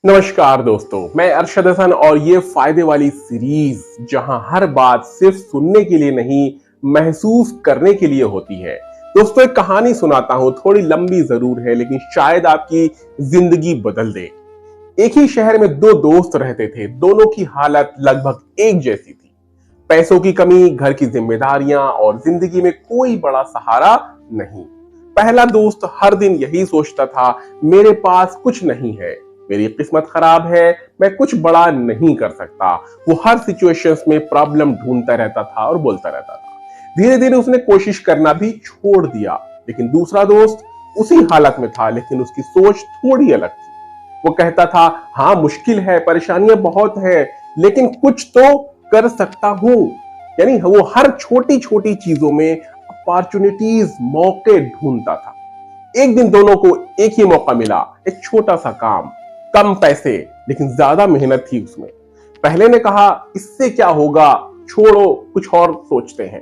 नमस्कार दोस्तों, मैं अरशद हसन और ये फायदे वाली सीरीज जहां हर बात सिर्फ सुनने के लिए नहीं महसूस करने के लिए होती है। दोस्तों, एक कहानी सुनाता हूं, थोड़ी लंबी जरूर है लेकिन शायद आपकी जिंदगी बदल दे। एक ही शहर में दो दोस्त रहते थे। दोनों की हालत लगभग एक जैसी थी। पैसों की कमी, घर की जिम्मेदारियां और जिंदगी में कोई बड़ा सहारा नहीं। पहला दोस्त हर दिन यही सोचता था, मेरे पास कुछ नहीं है, मेरी किस्मत खराब है, मैं कुछ बड़ा नहीं कर सकता। वो हर सिचुएशंस में प्रॉब्लम ढूंढता रहता था और बोलता रहता था। धीरे धीरे उसने कोशिश करना भी छोड़ दिया। लेकिन दूसरा दोस्त उसी हालत में था, लेकिन उसकी सोच थोड़ी अलग थी। वो कहता था, हाँ मुश्किल है, परेशानियां बहुत है, लेकिन कुछ तो कर सकता हूं। यानी वो हर छोटी छोटी चीजों में अपॉर्चुनिटीज, मौके ढूंढता था। एक दिन दोनों को एक ही मौका मिला, एक छोटा सा काम, कम पैसे लेकिन ज्यादा मेहनत थी उसमें। पहले ने कहा, इससे क्या होगा, छोड़ो कुछ और सोचते हैं।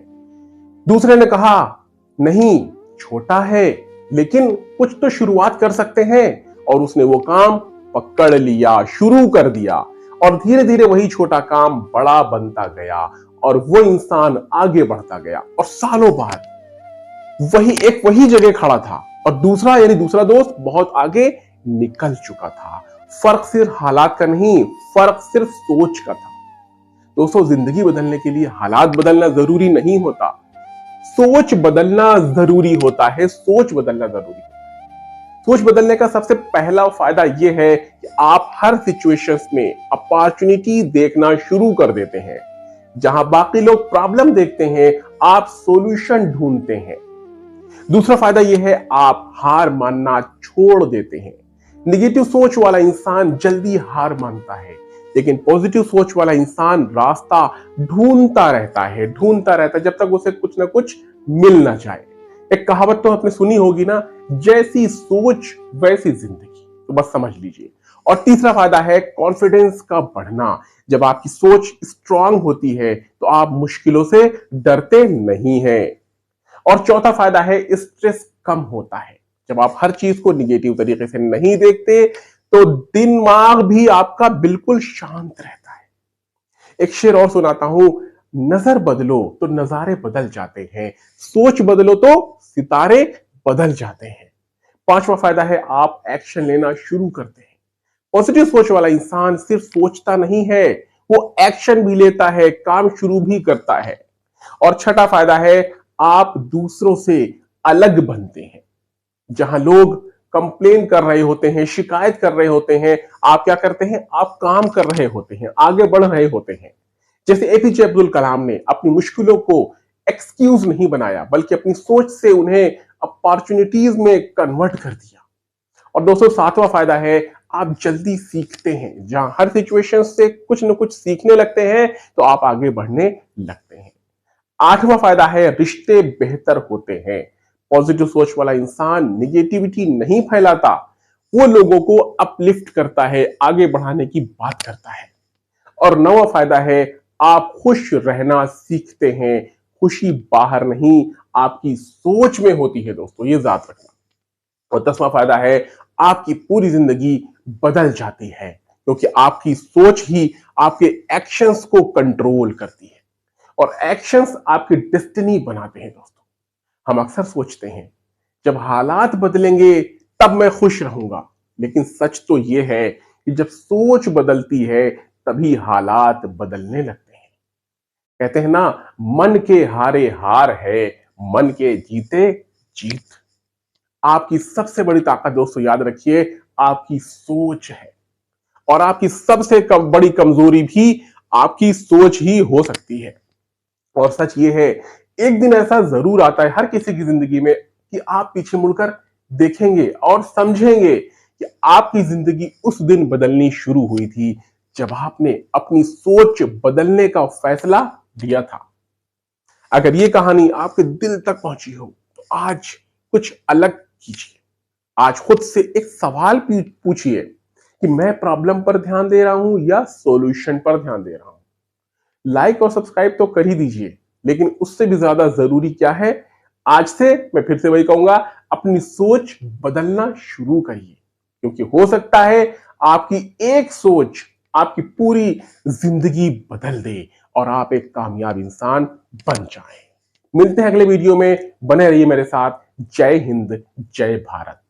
दूसरे ने कहा, नहीं, छोटा है लेकिन कुछ तो शुरुआत कर सकते हैं। और उसने वो काम पकड़ लिया, शुरू कर दिया और धीरे धीरे वही छोटा काम बड़ा बनता गया और वो इंसान आगे बढ़ता गया। और सालों बाद वही जगह खड़ा था और दूसरा दोस्त बहुत आगे निकल चुका था। फर्क सिर्फ हालात का नहीं, फर्क सिर्फ सोच का था। दोस्तों, जिंदगी बदलने के लिए हालात बदलना जरूरी नहीं होता, सोच बदलना जरूरी होता है। सोच बदलना जरूरी होता है। सोच बदलने का सबसे पहला फायदा यह है कि आप हर सिचुएशंस में अपॉर्चुनिटी देखना शुरू कर देते हैं। जहां बाकी लोग प्रॉब्लम देखते हैं, आप सॉल्यूशन ढूंढते हैं। दूसरा फायदा यह है, आप हार मानना छोड़ देते हैं। निगेटिव सोच वाला इंसान जल्दी हार मानता है, लेकिन पॉजिटिव सोच वाला इंसान रास्ता ढूंढता रहता है जब तक उसे कुछ ना कुछ मिल ना जाए। एक कहावत तो आपने सुनी होगी ना, जैसी सोच वैसी जिंदगी। तो बस समझ लीजिए। और तीसरा फायदा है कॉन्फिडेंस का बढ़ना। जब आपकी सोच स्ट्रांग होती है तो आप मुश्किलों से डरते नहीं हैं। और चौथा फायदा है, स्ट्रेस कम होता है। जब आप हर चीज को निगेटिव तरीके से नहीं देखते तो दिमाग भी आपका बिल्कुल शांत रहता है। एक शेर और सुनाता हूं, नजर बदलो तो नजारे बदल जाते हैं, सोच बदलो तो सितारे बदल जाते हैं। पांचवा फायदा है, आप एक्शन लेना शुरू करते हैं। पॉजिटिव सोच वाला इंसान सिर्फ सोचता नहीं है, वो एक्शन भी लेता है, काम शुरू भी करता है। और छठा फायदा है, आप दूसरों से अलग बनते हैं। जहां लोग कंप्लेन कर रहे होते हैं, शिकायत कर रहे होते हैं, आप क्या करते हैं, आप काम कर रहे होते हैं, आगे बढ़ रहे होते हैं। जैसे एपीजे अब्दुल कलाम ने अपनी मुश्किलों को एक्सक्यूज नहीं बनाया, बल्कि अपनी सोच से उन्हें अपॉर्चुनिटीज में कन्वर्ट कर दिया। और दोस्तों, सातवां फायदा है, आप जल्दी सीखते हैं। जहां हर सिचुएशन से कुछ न कुछ सीखने लगते हैं तो आप आगे बढ़ने लगते हैं। आठवां फायदा है, रिश्ते बेहतर होते हैं। पॉजिटिव सोच वाला इंसान निगेटिविटी नहीं फैलाता, वो लोगों को अपलिफ्ट करता है, आगे बढ़ाने की बात करता है। और नौवां फायदा है, आप खुश रहना सीखते हैं। खुशी बाहर नहीं, आपकी सोच में होती है दोस्तों, ये याद रखना। और 10वां फायदा है, आपकी पूरी जिंदगी बदल जाती है, क्योंकि आपकी सोच ही आपके एक्शंस को कंट्रोल करती है और एक्शंस आपकी डेस्टिनी बनाते हैं दोस्तों। हम अक्सर सोचते हैं, जब हालात बदलेंगे तब मैं खुश रहूंगा, लेकिन सच तो यह है कि जब सोच बदलती है तभी हालात बदलने लगते हैं। कहते हैं ना, मन के हारे हार है, मन के जीते जीत। आपकी सबसे बड़ी ताकत दोस्तों, याद रखिए, आपकी सोच है। और आपकी सबसे बड़ी कमजोरी भी आपकी सोच ही हो सकती है। और सच ये है, एक दिन ऐसा जरूर आता है हर किसी की जिंदगी में कि आप पीछे मुड़कर देखेंगे और समझेंगे कि आपकी जिंदगी उस दिन बदलनी शुरू हुई थी जब आपने अपनी सोच बदलने का फैसला लिया था। अगर ये कहानी आपके दिल तक पहुंची हो तो आज कुछ अलग कीजिए। आज खुद से एक सवाल पूछिए कि मैं प्रॉब्लम पर ध्यान दे रहा हूं या सॉल्यूशन पर ध्यान दे रहा हूं। लाइक और सब्सक्राइब तो कर ही दीजिए, लेकिन उससे भी ज्यादा जरूरी क्या है, आज से मैं फिर से वही कहूंगा, अपनी सोच बदलना शुरू करिए। क्योंकि हो सकता है आपकी एक सोच आपकी पूरी जिंदगी बदल दे और आप एक कामयाब इंसान बन जाएं। मिलते हैं अगले वीडियो में, बने रहिए मेरे साथ। जय हिंद, जय भारत।